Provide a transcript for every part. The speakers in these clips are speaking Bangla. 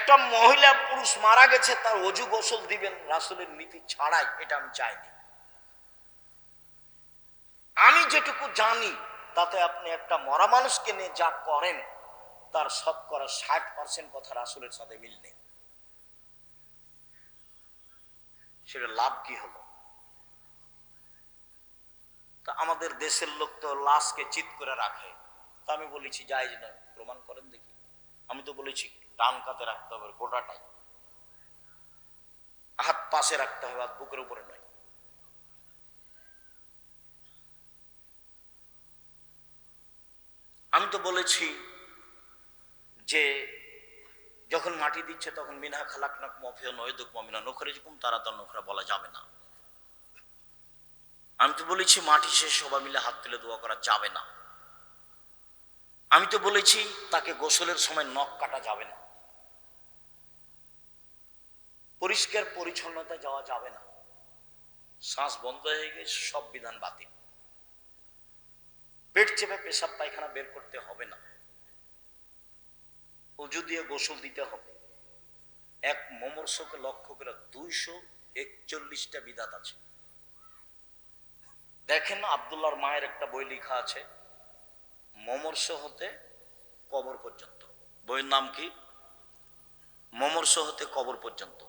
একটা মহিলা পুরুষ মারা গেছে, তার অজু গোসল দিবেন রাসূলের নীতি ছাড়াই, এটা আমি চাইনি। আমি যেটুকু জানি তাতে আপনি একটা মরা মানুষকে নিয়ে যা করেন তার শতকরা 60% কথা রাসূলের সাথে মিল নেই। সেটা লাভ কি হলো? তা আমাদের দেশের লোক তো লাশকে চিৎ করে রাখে। তা আমি বলেছি জায়েজ নয়, প্রমাণ করেন দেখি। আমি তো বলেছি ডান কাতে রাখতে হবে গোটাটাই, হাত পাশে রাখতে হবে, হাত বুকের উপরে নয়। আমি তো বলেছি যে যখন মাটি দিচ্ছে তখন মিনহা খালাকনাকুম ওয়া ফিহা নুঈদুকুম ওয়া মিনহা নুখরিজুকুম তারাতান উখরা বলা যাবে না। আমি তো বলেছি মাটি শেষ সবাই মিলে হাত তুলে দোয়া করা যাবে না। আমি তো বলেছি তাকে গোসলের সময় নখ কাটা যাবে না, পরিষ্কার পরিচ্ছন্নতা যাওয়া যাবে না, শ্বাস বন্ধ হয়ে গেছে সব বিধান বাতিল, পেট চেপে পেশাব পায়খানা বের করতে হবে না, ওযু দিয়ে গোসল দিতে হবে। এক মুমূর্ষুকে লক্ষ্য করে 241টা বিধাত আছে। দেখেন আব্দুল্লাহর মায়ের একটা বই লেখা আছে মুমূর্ষ হতে কবর পর্যন্ত। বইয়ের নাম কি? মুমূর্ষ হতে কবর পর্যন্ত।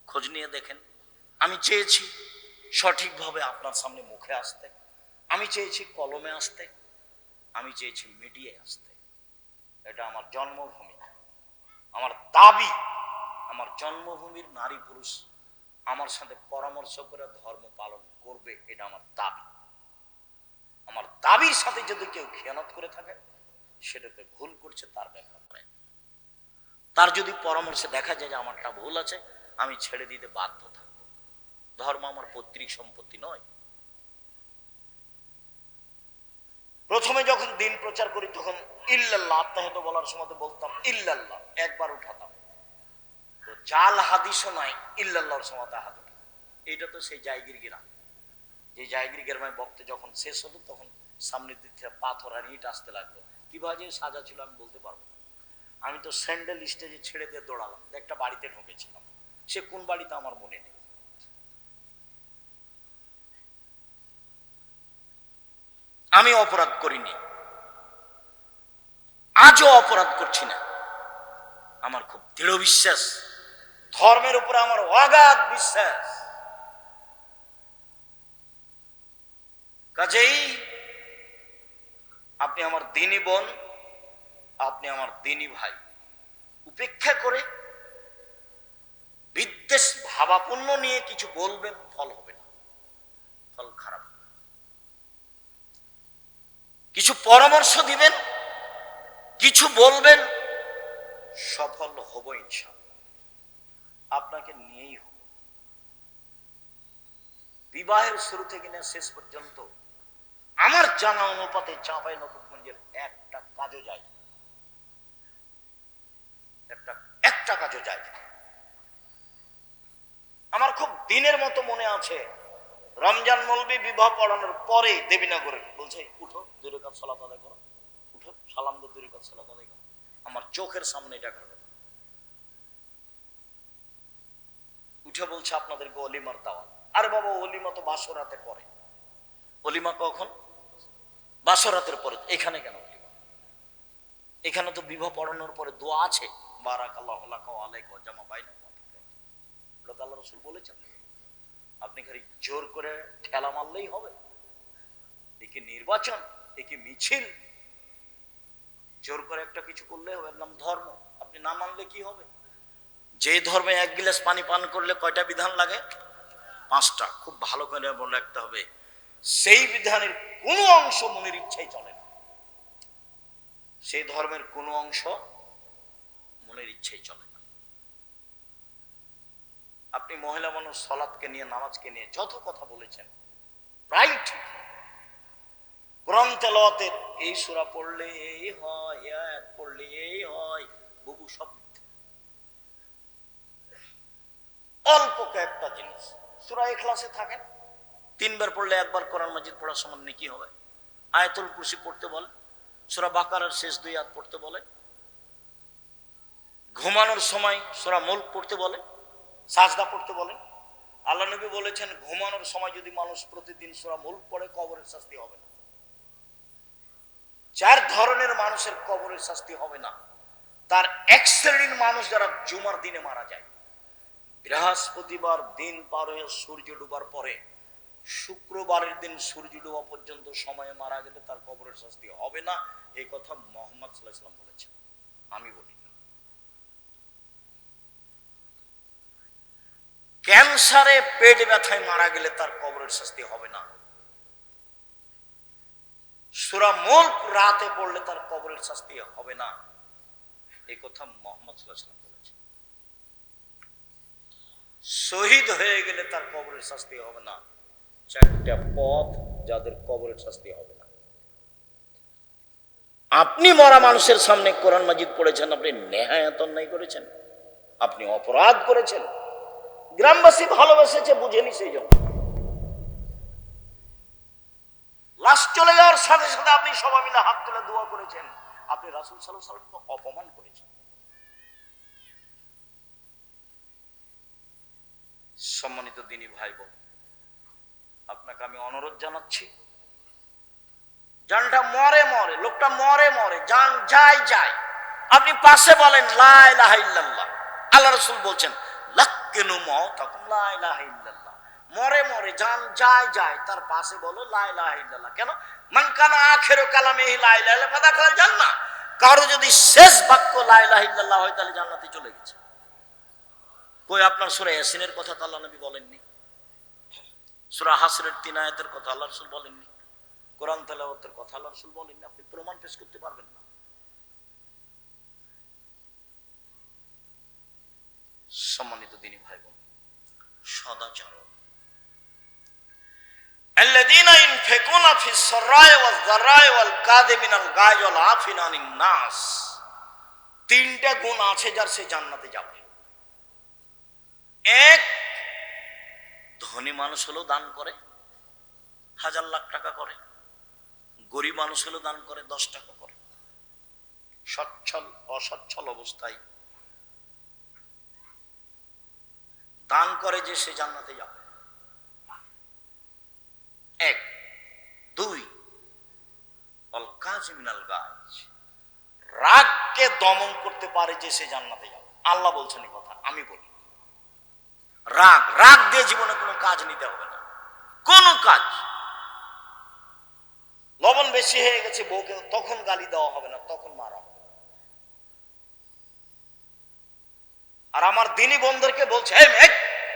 খোঁজ নিয়ে দেখেন। আমি চেয়েছি সঠিকভাবে আপনার সামনে মুখে আসতে, আমি চেয়েছি কলমে আসতে, আমি চেয়েছি মিডিয়ায় আসতে। এটা আমার জন্মভূমি, আমার দাবি আমার জন্মভূমির নারী পুরুষ আমার সাথে পরামর্শ করে ধর্ম পালন করবে, এটা আমার দাবি। আমার দাবির সাথে যদি কেউ খেয়ানত করে থাকে সেটাতে ভুল করছে, তার ব্যাপারে তার যদি পরামর্শে দেখা যায় যে আমারটা ভুল আছে, আমি ছেড়ে দিতে বাধ্য থাকব। ধর্ম আমার পৈতৃক সম্পত্তি নয়। প্রথমে যখন দিন প্রচার করি তখন ইল্লাল্লাহ আত্মাহত বলার সময় বলতাম ইল্লাল্লাহ, একবার উঠাতাম। তো জাল হাদিসও নাই, ইল্লাল্লাহর সময় হাত উঠা। এইটা তো সেই জায়গির গ্রাম, যে জায়গির গ্রামে বক্তে যখন শেষ হলো তখন সামনের দিক থেকে পাথর আর ইট আসতে লাগলো। কিভাবে সাজা ছিল আমি বলতে পারবো না। আমি তো স্যান্ডেল স্টেজে ছেড়ে দিয়ে দৌড়ালাম, একটা বাড়িতে ঢুকেছিলাম, সে কোন বাড়িতে আমার মনে নেই। আমি অপরাধ করিনি, আজও অপরাধ করছি না। আমার খুব দৃঢ় বিশ্বাস, ধর্মের উপরে আমার অগাধ বিশ্বাস। কাজেই আপনি আমার দিনী বোন, আপনি আমার দিনী ভাই, উপেক্ষা করে বিদ্বেষ ভাবাপন্ন নিয়ে কিছু বলবেন, ফল হবে না, ফল খারাপ হবে। কিছু পরামর্শ দিবেন, কিছু বলবেন, সফল হব ইনশাআল্লাহ, আপনাকে নিয়েই হব। বিবাহের শুরু থেকে নিয়ে শেষ পর্যন্ত আমার জানা অনুপাতে চাঁপাইনবাবগঞ্জের একটা কাজও যায়, একটা কাজও যায়। আমার খুব দিনের মতো মনে আছে, রমজান মৌলবী বিবাহ পড়ানোর পরে দেবীনগরে বলছে উঠো 2 রাকাত সালাত আদায় করো, উঠো সালাম দিয়ে 2 রাকাত সালাত আদায় করো। আমার চোখের সামনে এটা ঘটে, উঠে বলছে আপনাদেরকে অলিমার দাওয়াত। আরে বাবা, অলিমা তো বাসরাতের পরে। অলিমা কখন? বাসরাতের পরে। এখানে কেন অলিমা? এখানে তো বিবাহ পড়ানোর পরে দোয়া আছে, বারাকাল্লাহু লাকা ওয়া আলাইকা ওয়া জামা বাইনাকুম, এটা আল্লাহ রাসূল বলেছেন। আপনি খালি জোর করে ঠেলা মারলেই হবে? একে নির্বাচন, একে মিছিল, জোর করে একটা কিছু করলে হবে? নাম ধর্ম। আপনি না মানলে কি হবে? যে ধর্মে 1 গ্লাস পানি পান করলে কয়টা বিধান লাগে? 5টা। খুব ভালো করে মনে রাখতে হবে, সেই বিধানের কোনো অংশ মনের ইচ্ছাই চলে না। সেই ধর্মের কোনো অংশ মনের ইচ্ছাই চলে না। আপনি মহিলা মানুষ সালাতকে নিয়ে, নামাজকে নিয়ে যত কথা বলেছেন প্রায় ঠিক। কোরআন তেলাওয়াতের এই সূরা পড়লে এই হয়, আয়াত পড়লে এই হয়, বহু সব মিথ্যা। অল্প কয়েকটা জিনিস, সূরা ইখলাসে থাকেন 3 বার পড়লে 1 বার কোরআন মাজিদ পড়ার সমান নেকি হবে। আয়াতুল কুরসি পড়তে বলে, সূরা বাকারার শেষ 2 আয়াত পড়তে বলে, ঘুমানোর সময় সূরা মুলক পড়তে বলে, সাজদা পড়তে বলেন। আল্লাহ নবী বলেছেন ঘুমানোর সময় যদি মানুষ প্রতিদিন সূরা মুলক পড়ে কবরের শাস্তি হবে না। 4 ধরনের মানুষের কবরের শাস্তি হবে না। তার এক শ্রেণীর মানুষ যারা জুমার দিনে মারা যায়, বৃহস্পতিবার দিন পার হয়ে সূর্য ডুবার পরে শুক্রবারের দিন সূর্য ডোবা পর্যন্ত সময়ে মারা গেলে তার কবরের শাস্তি হবে না। এই কথা মুহাম্মদ সাল্লাল্লাহু আলাইহি ওয়াসাল্লাম বলেছেন, আমি বলি। ক্যান্সারে পেট ব্যথায় মারা গেলে তার কবরের শাস্তি হবে না। সূরা মুলক রাতে পড়লে তার কবরের শাস্তি হবে না। এই কথা মুহাম্মদ সাল্লাল্লাহু আলাইহি ওয়াসাল্লাম বলেছেন। শহীদ হয়ে গেলে তার কবরের শাস্তি হবে না। 4টা পথ যাদের কবরের শাস্তি হবে না। আপনি মরা মানুষের সামনে কোরআন মাজিদ পড়েছেন, আপনি নেহায়াত অন্যায় করেছেন, আপনি অপরাধ করেছেন। গ্রামবাসী ভালোবেসেছে, বুঝেনি, সেই জন্য লাশ চলে যাওয়ার সাথে সাথে আপনি সবাই মিলে হাত তুলে দোয়া করেছেন। আপনি রাসূল সাল্লাল্লাহু আলাইহি ওয়াসাল্লামকে অপমান করেছেন। সম্মানিত দিনী ভাই বোন, আপনাকে আমি অনুরোধ জানাচ্ছি, জানটা মরে মরে, লোকটা মরে মরে, জান যায় যায়, আপনি পাশে বলেন লা ইলাহা ইল্লাল্লাহ। আল্লাহ রাসূল বলছেন লাক্কিনু মাউতাকুম লা ইলাহা ইল্লাল্লাহ। মরে মরে, জান যায় যায়, তার পাশে বলো লা ইলাহা ইল্লাল্লাহ। কেন? মান কানা আখিরু কালামিহি লা ইলাহা ইল্লাল্লাহ ফাদাখালাল জান্নাহ। কারো যদি শেষ বাক্য লা ইলাহা ইল্লাল্লাহ হয় তাহলে জান্নাতে চলে গেছে। কই আপনার সূরা ইয়াসিনের কথা তো আল্লাহ নবী বলেননি, সূরা হাসরের 3 আয়াতের কথা আল্লাহ রাসূল বলেননি, কোরআন তেলাওয়াতের কথা আল্লাহ রাসূল বলেননি। আপনি প্রমাণ পেশ করতে পারবেন না। সম্মানিত দিনী ভাই বোন, সদাচরণ, আল্লাযীনা ইনফিকুনা ফিস সাররাই ওয়াজ যাররাই ওয়াল কাযিমিনাল গায়জ ওয়াল আফিনা আনিন নাস। 3টা গুণ আছে যার সে জান্নাতে যাবে। এক, ধনী মানুষ হলেও দান করে, 1000 লাখ টাকা করে। গরিব মানুষ হলেও দান করে, 10 টাকা করে। সচ্ছল অসচ্ছল অবস্থায় দান করে যে সে জান্নাতে যাবে। 1। 2, অল কাযিমিনাল গায়জ, রাগকে দমন করতে পারে যে সে জান্নাতে যাবে। আল্লাহ বলছেন এই কথা, আমি বলি। রাগ দিয়ে জীবনে কোনো কাজ নিতে হবে না, কোনো কাজ। লবণ বেশি হয়ে গেছে বউকে, তখন গালি দেওয়া হবে না, তখন মারা হবে। আর আমার দিনী বন্ধুদেরকে বলছে,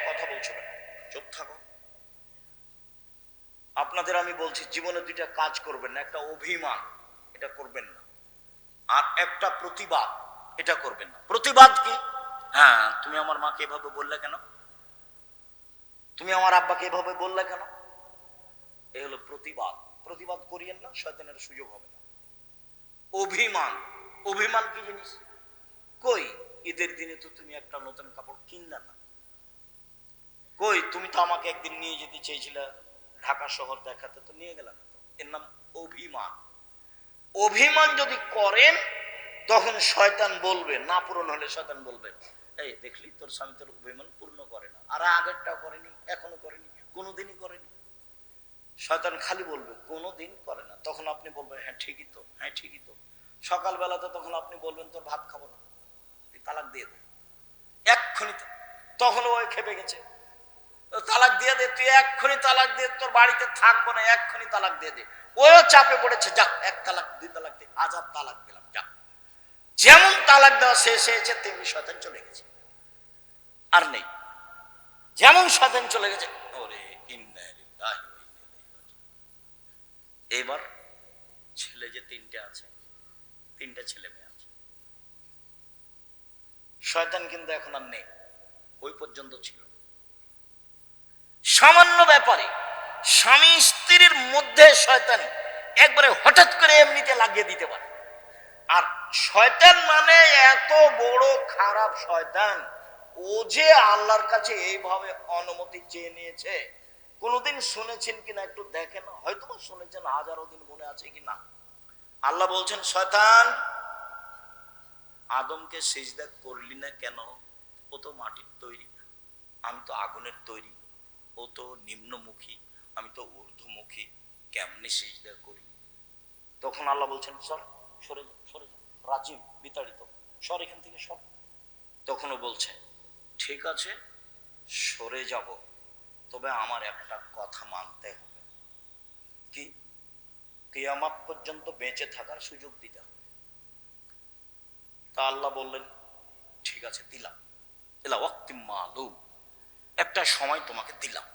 কথা বলছো না, চুপ থাকো। আপনাদের আমি বলছি, জীবনে 2টা কাজ করবেন না। একটা অভিমান, এটা করবেন না। আর একটা প্রতিবাদ, এটা করবেন না। প্রতিবাদ কি? হ্যাঁ, তুমি আমার মাকে এভাবে বললে কেন, তুমি আমার আব্বাকে এভাবে বললে কেন, এই হলো প্রতিবাদ। প্রতিবাদ করিয়েন না, শয়তানের সুযোগ হবে না। অভিমান, অভিমান কি জিনিস? কই ঈদের দিনে তো তুমি একটা নতুন কাপড় কিনলে না, কই তুমি তো আমাকে একদিন নিয়ে যেতে চেয়েছিলে ঢাকা শহর দেখাতে, তো নিয়ে গেলে না তো। এর নাম অভিমান। অভিমান যদি করেন তখন শয়তান বলবে, না পূরণ হলে শয়তান বলবে, এই দেখলি তোর স্বামী তোর অভিমান পূর্ণ করে না, আর আগেরটা করেনি, এখনো করেনি, কোনোদিনই করেনি। শয়তান খালি বলবে কোনোদিন করে না। তখন আপনি বলবেন হ্যাঁ ঠিকই তো, হ্যাঁ ঠিকই তো। সকালবেলাতে তখন আপনি বলবেন তোর ভাত খাবো না, তুই তালাক দিয়ে দে এক্ষুনি। তখন ওই খেপে গেছে, তালাক দিয়ে দে, তুই এক্ষুনি তালাক দিয়ে, তোর বাড়িতে থাকবো না, এক্ষুনি তালাক দিয়ে দে। ওও চাপে পড়েছে, যাক 1 তালাক 2 তালাক দে, 1000 তালাক দিলাম, যাক। যেমন তালাক দেওয়া শেষ হয়েছে তেমনি শয়তান চলে গেছে, আর নেই। যেমন শয়তান চলে গেছে, ওরে ইন্না লিল্লাহি ওয়া ইন্না ইলাইহি রাজিউন। এবার ছেলে যে 3টে আছে, 3টা ছেলে মেয়ে আছে। শয়তান কিন্তু এখন আর নেই, ওই পর্যন্ত ছিল। সামান্য ব্যাপারে স্বামী স্ত্রীর মধ্যে শয়তান একবারে হঠাৎ করে এমনিতে লাগিয়ে দিতে পারে। আর শয়তান মানে এত বড় খারাপ শয়তান, ও যে আল্লাহর কাছে এইভাবে অনুমতি চেয়ে নিয়েছে। কোনোদিন শুনেছেন কিনা একটু দেখেন, হয়তো শুনেছেন, হাজারো দিন মনে আছে কিনা। আল্লাহ বলছেন শয়তান আদমকে সিজদা করলি না কেন? ও তো মাটির তৈরি, আমি তো আগুনের তৈরি। ও তো নিম্নমুখী, আমি তো ঊর্ধ্বমুখী, কেমনে সিজদা করি? তখন আল্লাহ বলছেন সর, সরে যা, সরে যা, রাজীব বিতাড়িত, সর এখান থেকে সর। তখনও বলছে ঠিক আছে সরে যাব, তবে আমার একটা কথা মানতে হবে। কি? কিয়ামত পর্যন্ত বেঁচে থাকার সুযোগ দিতে হবে। তা আল্লাহ বললেন ঠিক আছে দিলাম, এলা ওয়াক্তিম মালুম, একটা সময় তোমাকে দিলাম।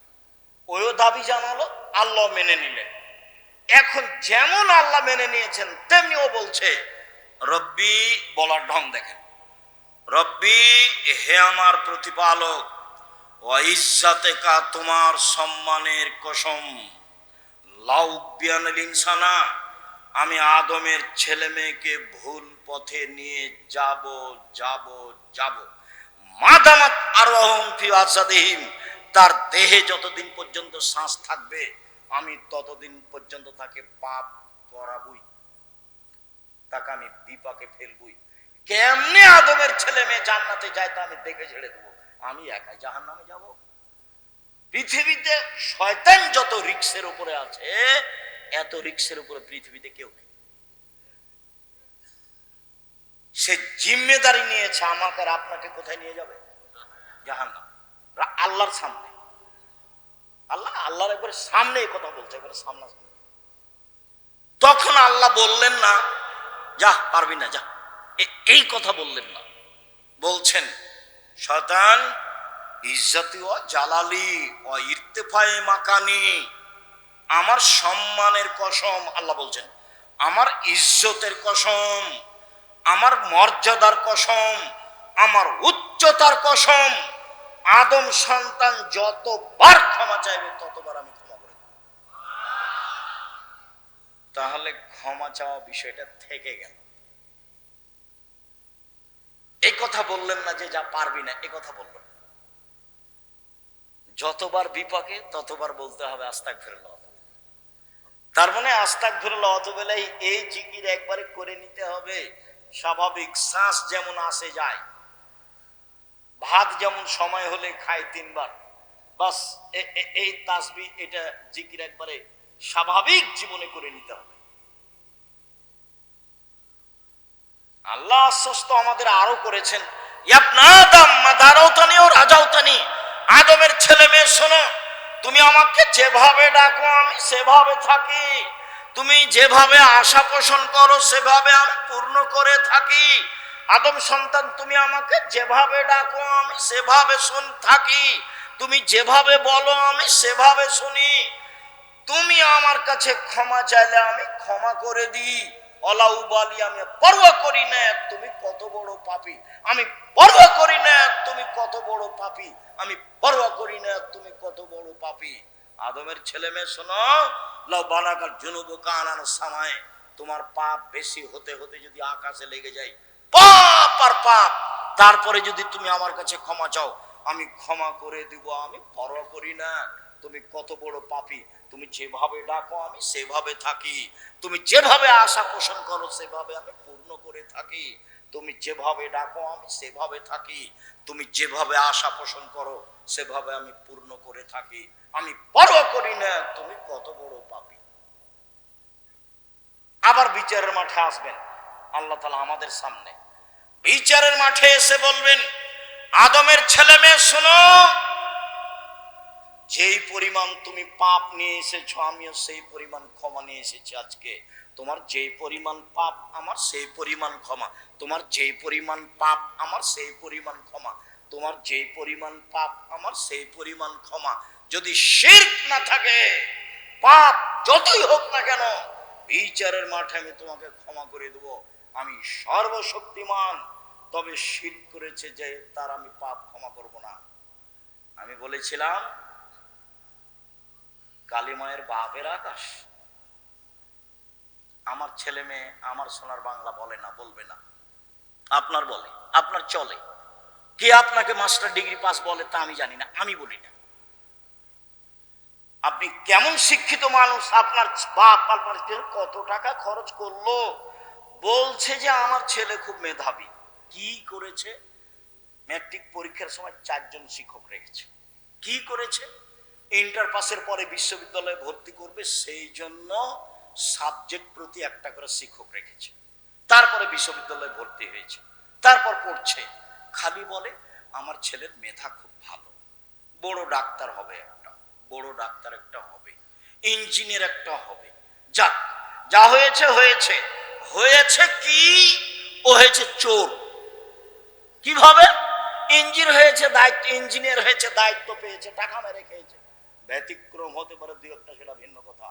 ওই দাবি জানালো, আল্লাহ মেনে নিলেন। এখন যেমন আল্লাহ মেনে নিয়েছেন তেমনি ও বলছে রব্বি, বলার ঢং দেখেন, রব্বি হে আমার প্রতিপালক, ওয়া ইজ্জাতেকা তোমার সম্মানের কসম, লাউবিয়ানিল ইনসানা, আমি আদমের ছেলে মেয়েকে ভুল পথে নিয়ে যাব যাব যাব, মাদামাত আরওয়াহুম ফি আসাদিহিম, তার দেহে যতদিন পর্যন্ত শ্বাস থাকবে আমি ততদিন পর্যন্ত তাকে পাপ করাবই, তাকে আমি বিপাকে ফেলবই। কেমনে আদমের ছেলে মেয়ে জান্নাতে যায় তা আমি দেখে ছেড়ে দেবো, আমি একা জাহান্নামে যাব? পৃথিবীতে শয়তান যত রিক্সের উপরে আছে, এত রিক্সের উপরে পৃথিবীতে কেউ নেই। সে জিম্মেদারি নিয়েছে আমাকে আর আপনাকে কোথায় নিয়ে যাবে? জাহান্নাম, আল্লাহর সামনে। আল্লাহর একবারে সামনে এই কথা বলছে, একবারে সামনাসামনি। তখন আল্লাহ বললেন না যা পারবি না যা, এই কথা বললেন না। বলছেন শয়তান, ইজ্জতি ও জালালি ও ইরতেফায়ে মাকানি, আমার সম্মানের কসম, আল্লাহ বলছেন আমার ইজ্জতের কসম, আমার মর্যাদার কসম, আমার উচ্চতার কসম, আদম সন্তান যতবার ক্ষমা চাইবে ততবার আমি ক্ষমা করে দেব। তাহলে ক্ষমা চাওয়া বিষয়টা থেকে গেল। এই কথা বললেন না যে যা পারবি না, এই কথা বললেন। যতবার বিপাকে ততবার বলতে হবে আস্তাগফিরুল্লাহ। তার মানে আস্তাগফিরুল্লাহ অতবেলাই এই জিকির একবারে করে নিতে হবে। স্বাভাবিক শ্বাস যেমন আসে যায়, ভাত যেমন সময় হলে খায় 3 বার, বাস এই তাসবিহ এটা জিকির একবারে স্বাভাবিক জীবনে করে নিতে হবে। আল্লাহ আশ্বস্ত আমাদের আরো করেছেন, ইবনা আদম মাদারাউতানি ও রাজাউতানি, আদমের ছেলে মেয়ে শোনো, তুমি আমাকে যেভাবে ডাকো আমি সেভাবে থাকি, তুমি যেভাবে আশা পোষণ করো সেভাবে আমি পূর্ণ করে থাকি। আদম সন্তান তুমি আমাকে যেভাবে ডাকো আমি সেভাবে থাকি, তুমি যেভাবে বলো আমি সেভাবে শুনি, তুমি আমার কাছে ক্ষমা চাইলে আমি ক্ষমা করে দিই, অলাউবালি, আমি পরোয়া করি না তুমি কত বড় পাপী, আমি পরোয়া করি না তুমি কত বড় পাপী, আমি পরোয়া করি না তুমি কত বড় পাপী। আদমের ছেলে মেয়ে শোনো, লাউ বানাকার জুনুবু কানান সামায়ে, তোমার পাপ বেশি হতে হতে যদি আকাশে লেগে যায়, পাপ আর পাপ, তারপরে যদি তুমি আমার কাছে ক্ষমা চাও আমি ক্ষমা করে দিব, আমি পরোয়া করি না তুমি কত বড় পাপী, তুমি যেভাবে ডাকো আমি সেভাবে থাকি, তুমি যেভাবে আশা পোষণ করো সেভাবে আমি পূর্ণ করে থাকি, তুমি যেভাবে ডাকো আমি সেভাবে থাকি, তুমি যেভাবে আশা পোষণ করো সেভাবে আমি পূর্ণ করে থাকি, আমি পরোয়া করি না তুমি কত বড় পাপী। আবার বিচারের মাঠে আসবেন আল্লাহ তাআলা আমাদের সামনে, বিচারের মাঠে এসে বলবেন আদমের ছেলে মেয়ে শোনো, যেই পরিমাণ তুমি পাপ নিয়ে এসেছো আমিও সেই পরিমাণ ক্ষমা নিয়ে এসেছি আজকে, তোমার যেই পরিমাণ পাপ আমার সেই পরিমাণ ক্ষমা, তোমার যেই পরিমাণ পাপ আমার সেই পরিমাণ ক্ষমা, তোমার যেই পরিমাণ পাপ আমার সেই পরিমাণ ক্ষমা। যদি শিরক না থাকে, পাপ যতই হোক না কেন, বিচারের মাঠে আমি তোমাকে ক্ষমা করে দেব, আমি সর্বশক্তিমান, তবে শিরক করেছে যে তার আমি পাপ ক্ষমা করব না। আমি বলেছিলাম কালিমায়ের বাপের আকাশ, আমার ছেলে মেয়ে আমার সোনার বাংলা বলে না, বলবে না, আপনার বলে, আপনার চলে, কে আপনাকে মাস্টার ডিগ্রি পাস বলে তা আমি জানি না, আমি বলি না। আপনি কেমন শিক্ষিত মানুষ, আপনার বাপ আপনার কত টাকা খরচ করলো, বলছে যে আমার ছেলে খুব মেধাবী, কি করেছে? ম্যাট্রিক পরীক্ষার সময় 4 জন শিক্ষক রেখেছে। কি করেছে? ইন্টার পাসের পরে বিশ্ববিদ্যালয়ে ভর্তি করবে, সেই জন্য সাবজেক্ট প্রতি একটা করে শিক্ষক রেখেছে। তারপরে বিশ্ববিদ্যালয়ে ভর্তি হয়েছে, তারপর পড়ছে। খালি বলে আমার ছেলের মেধা খুব ভালো, বড় ডাক্তার হবে, একটা বড় ডাক্তার একটা হবে, ইঞ্জিনিয়ার একটা হবে। যাক, যা হয়েছে হয়েছে। হয়েছে কি? ও হয়েছে চোর। কিভাবে? ইঞ্জিনিয়ার হয়েছে, দায়িত্ব পেয়েছে, টাকা মেরে খেয়েছে। ব্যতিক্রম হতে পারে দুই একটা, সেটা ভিন্ন কথা।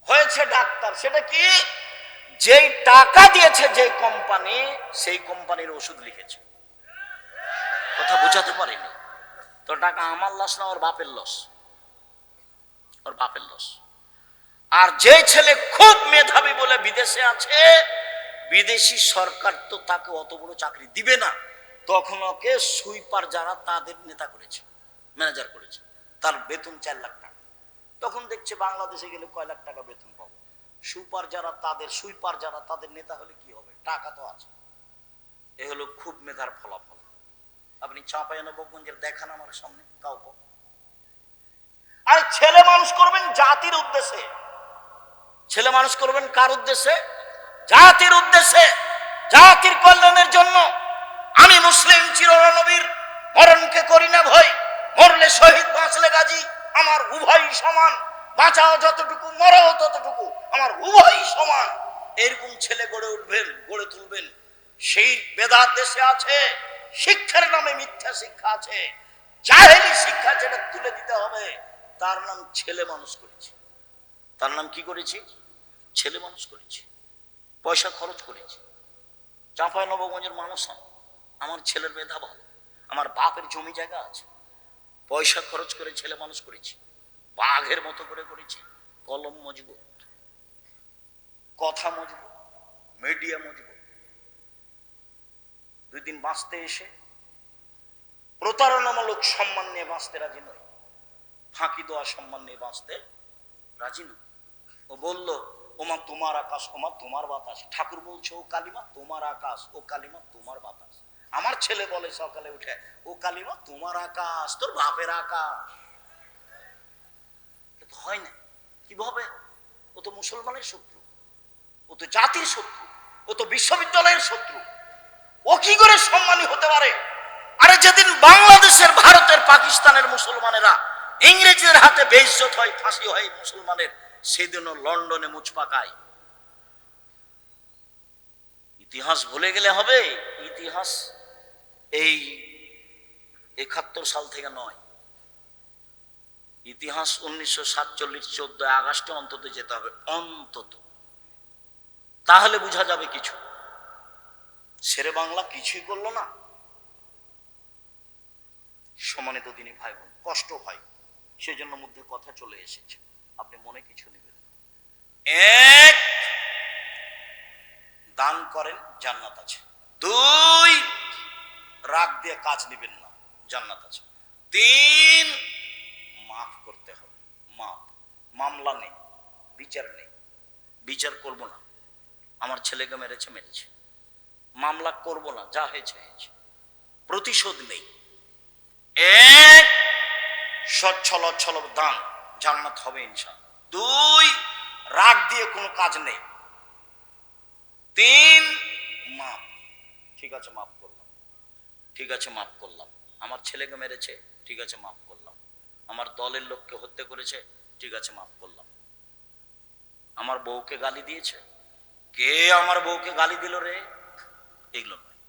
হয়েছে ডাক্তার, সেটা কি? যেই টাকা দিয়েছে যে কোম্পানি, সেই কোম্পানির ওষুধ লিখেছে। কথা বোঝাতে পারিনি তো? টাকা আমার লস না, ওর বাপের লস, ওর বাপের লস। আর যে ছেলে খুব মেধাবী বলে বিদেশে আছে, বিদেশি সরকার তো তাকে অত বড় চাকরি দিবে না, তখন ওকে সুইপার যারা তাদের নেতা করেছে, ম্যানেজার করেছে, তার বেতন 4 লাখ টাকা। তখন দেখছে বাংলাদেশে গেলে কয় লাখ টাকা বেতন পাবো। সুইপার যারা তাদের নেতা হলে কি হবে? টাকা তো আছে। এ হলো খুব মেধার ফলাফল। আপনি চাঁপাইনবাবগঞ্জের দেখান আমার সামনে কাউকে। আর ছেলে মানুষ করবেন জাতির উদ্দেশ্যে। ছেলে মানুষ করবেন কার উদ্দেশ্যে? জাতির উদ্দেশ্যে, জাতির কল্যাণের জন্য। আমি মুসলিম চিরনবীর মরণকে করি না ভয়, মরলে শহীদ বাঁচলে গাজী, আমার উভয় সমান, বাঁচাও যতটুকু মরাও ততটুকু, আমার উভয় সমান। এরকম ছেলে গড়ে তুলবেন। সেই বেদাত দেশে আছে, শিক্ষার নামে মিথ্যা শিক্ষা আছে, জাহেলি শিক্ষা, যেটা তুলে দিতে হবে। তার নাম ছেলে মানুষ করেছি। তার নাম কি করেছি? ছেলে মানুষ করেছি, পয়সা খরচ করেছি। চাঁপাইনবাবগঞ্জের মানুষ আমার ছেলের মেধা ভালো, আমার বাপের জমি জায়গা আছে, পয়সা খরচ করে ছেলে মানুষ করেছি, বাঘের মতো করে করেছি। কলম মজবুত, কথা মজবুত, মিডিয়া মজবুত। 2 দিন বাঁচতে এসে প্রতারণামূলক সম্মান নিয়ে বাঁচতে রাজি নয়, ফাঁকি দেওয়া সম্মান নিয়ে বাঁচতে রাজি নয়। ও বলল ওমা তোমার আকাশ, ওমা তোমার বাতাস। ঠাকুর বলছে ও কালিমা তোমার আকাশ, ও কালিমা তোমার বাতাস। আমার ছেলে বলে সকালে উঠে, ও কালিমা তোমার আকাশ, তোর বাপের আকাশ। হয় না। কিভাবে? ও তো মুসলমানের শত্রু, ও তো জাতির শত্রু, ও তো বিশ্ববিদ্যালয়ের শত্রু। ও কি করে সম্মানী হতে পারে? আরে যেদিন বাংলাদেশের, ভারতের, পাকিস্তানের মুসলমানেরা ইংরেজদের হাতে বেইজ্জত হয়, ফাঁসি হয় মুসলমানের, সেদিনও লন্ডনে মুচ পাকায়। ইতিহাস ভুলে গেলে হবে? ইতিহাস এই 71 সাল থেকে নয়, ইতিহাস 1947 14 আগস্টে অন্তত যেতে হবে, অন্তত। তাহলে বোঝা যাবে কিছু। শেরে বাংলা কিছুই করলো না। সম্মানিত দিনী ভাই বোন, কষ্ট হয়, সেজন্য মধ্যে কথা চলে এসেছে, আপনি মনে কিছু নেবেন। 1, দান করেন, জান্নাত আছে। 2, রাগ দিয়ে কাজ নেবেন না, জান্নাত আছে। 3, মাফ করতে হবে। মামলা নেই, বিচার নেই, বিচার করব না। আমার ছেলেকে মেরেছে, মামলা করব না, যা হয়েছে হয়েছে, প্রতিশোধ নেই। 1, সচ্ছল দান, জান্নাত হবে ইনশাআল্লাহ। 2, রাগ দিয়ে কোনো কাজ নেই। 3, মাপ। ঠিক আছে, মাফ করলাম, ঠিক আছে মাফ করলাম। আমার ছেলেকে মেরেছে, ঠিক আছে মাফ করলাম। আমার দলের লোককে হত্যা করেছে, ঠিক আছে মাফ করলাম। আমার বউকে গালি দিয়েছে, কে আমার বউকে গালি দিল রে? এগুলো নয়।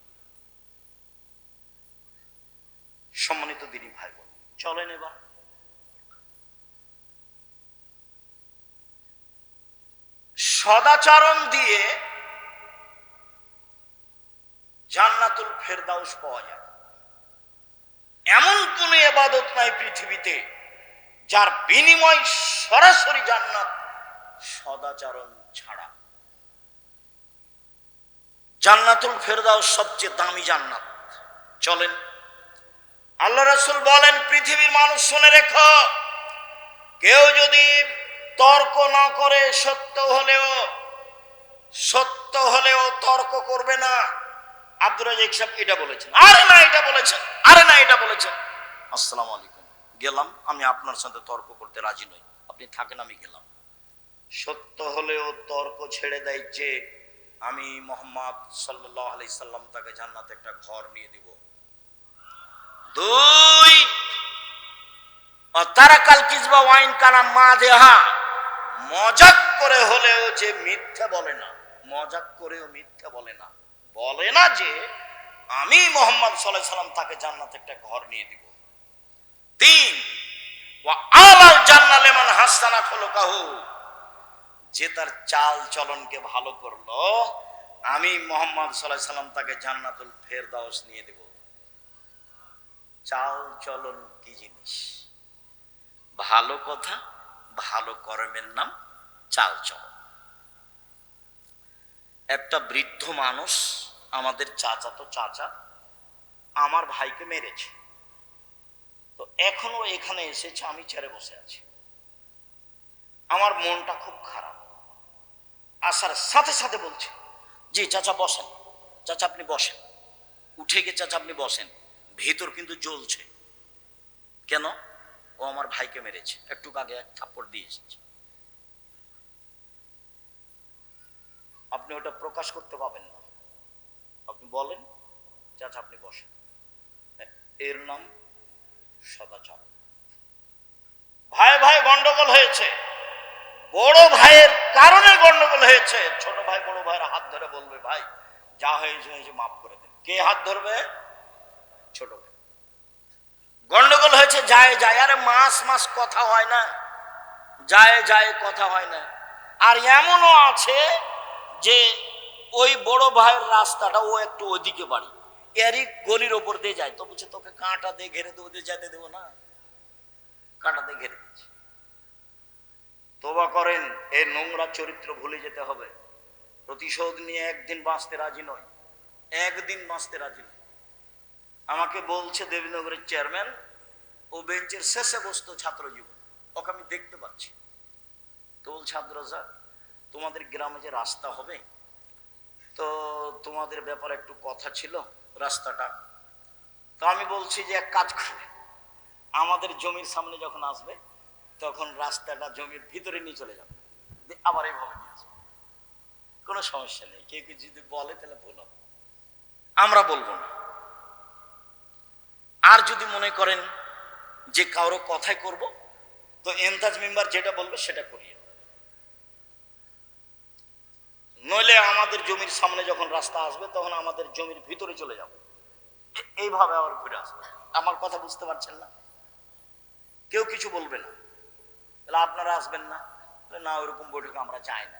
সম্মানিত দিনী ভাই বোন, চলেন এবার সদাচরণ দিয়ে জান্নাতুল ফেরদাউস পাওয়া যায়। এমন কোন ইবাদত নাই পৃথিবীতে যার বিনিময় সরাসরি জান্নাত, সদাচরণ ছাড়া। জান্নাতুল ফেরদাউস সবচেয়ে দামি জান্নাত। চলেন, আল্লাহ রাসূল বলেন, পৃথিবীর মানুষ শুনে রেখো, কেউ যদি তর্ক না করে, সত্য হলেও সত্য সত্য হলেও তর্ক করবে না। আব্দুর রাজ্জাক সাহেব এটা বলেছেন, আরে না এটা বলেছেন, আরে না এটা বলেছেন। আসসালামু আলাইকুম, গেলাম, আমি আপনার সাথে তর্ক করতে রাজি নই, আপনি থাকেন, আমি গেলাম। সত্য হলেও তর্ক ছেড়ে দেয় যে আমি মুহাম্মদ সাল্লাল্লাহু আলাইহি সাল্লাম তাকে জান্নাতে একটা ঘর নিয়ে দিব। দুই, তারাকাল কিজবা ওয়াইন কানা মাযহা, মজাক করে হলেও যে মিথ্যা বলে না, মজাক করেও মিথ্যা বলে না, বলে না যে আমি মুহাম্মদ সাল্লাল্লাহু আলাইহি সাল্লাম তাকে জান্নাতে একটা ঘর নিয়ে দিব। তিন, ওয়া আলাল জান্নাহ লিমান হাসানা খুলুকাহু, যে তার চাল চলনকে ভালো করলো আমি মুহাম্মদ সাল্লাল্লাহু আলাইহি সাল্লাম তাকে জান্নাতুল ফেরদাউস নিয়ে দেব। চাল চলন কি জিনিস? ভালো কথা, ভালো কর্মের নাম চাল চলন। একটা বৃদ্ধ মানুষ, আমাদের চাচাতো চাচা, আমার ভাইকে মেরেছে, তো এখনো এখানে এসেছে, আমি ছেড়ে বসে আছি, আমার মনটা খুব খারাপ। আসার সাথে সাথে বলছে, জি চাচা বসেন, চাচা আপনি বসেন, উঠে গিয়ে চাচা আপনি বসেন, ভেতর কিন্তু জ্বলছে। কেন? ও আমার ভাইকে মেরেছে, একটু আগে এক থাপ্পড় দিয়ে এসেছে। আপনি ওটা প্রকাশ করতে পাবেন না, আপনি বলেন চাচা আপনি বসেন। এর নাম সদাচার। ভাই ভাই গন্ডগোল হয়েছে, বড় ভাইয়ের কারণে গন্ডগোল হয়েছে। ছোট ভাই বড় ভাইয়ের হাত ধরে বলবে ভাই যা হয়েছে হয়েছে মাফ করে দেন। কে হাত ধরবে? ছোট ভাই। গন্ডগোল হয়েছে, যায় যায়, আরে মাস মাস কথা হয় না, যায় যায় কথা হয় না। আর এমনও আছে যে ওই বড় ভাইয়ের রাস্তাটা ও একটু ওইদিকে বাড়ি, এরই গলির ওপর দিয়ে যায়, তো বলছে তোকে কাঁটা দিয়ে ঘেরে দেবো, দিয়ে যেতে দেবো না, কাঁটা দিয়ে ঘেরে দিচ্ছে। তোবা করেন, এই নোংরা চরিত্র ভুলে যেতে হবে। প্রতিশোধ নিয়ে একদিন বাঁচতে রাজি নয়, একদিন বাঁচতে রাজি নয়। আমাকে বলছে দেবীনগরের চেয়ারম্যান, ও বেঞ্চের শেষে বসতো ছাত্র জীবন, ওকে আমি দেখতে পাচ্ছি। তো বলছে আব্দুর রাজ্জাক তোমাদের গ্রামে যে রাস্তা হবে, তো তোমাদের ব্যাপারে একটু কথা ছিল রাস্তাটা। তো আমি বলছি যে এক কাজ করবে, আমাদের জমির সামনে যখন আসবে তখন রাস্তাটা জমির ভিতরে নিয়ে চলে যাবে, আবার এইভাবে নিয়ে আসবে, কোনো সমস্যা নেই। কেউ কেউ যদি বলে তাহলে বলো, আমরা বলবো না। আর যদি মনে করেন যে কারো কথাই করব, তো এন্তাজ মেম্বার যেটা বলবে সেটা করিয়ে, নইলে আমাদের জমির সামনে যখন রাস্তা আসবে তখন আমাদের জমির ভিতরে চলে যাবে, এইভাবে আবার ঘুরে আসবে। আমার কথা বুঝতে পারছেন না? কেউ কিছু বলবে না, তাহলে আপনারা আসবেন না, না ওরকম বৈঠকে আমরা চাই না।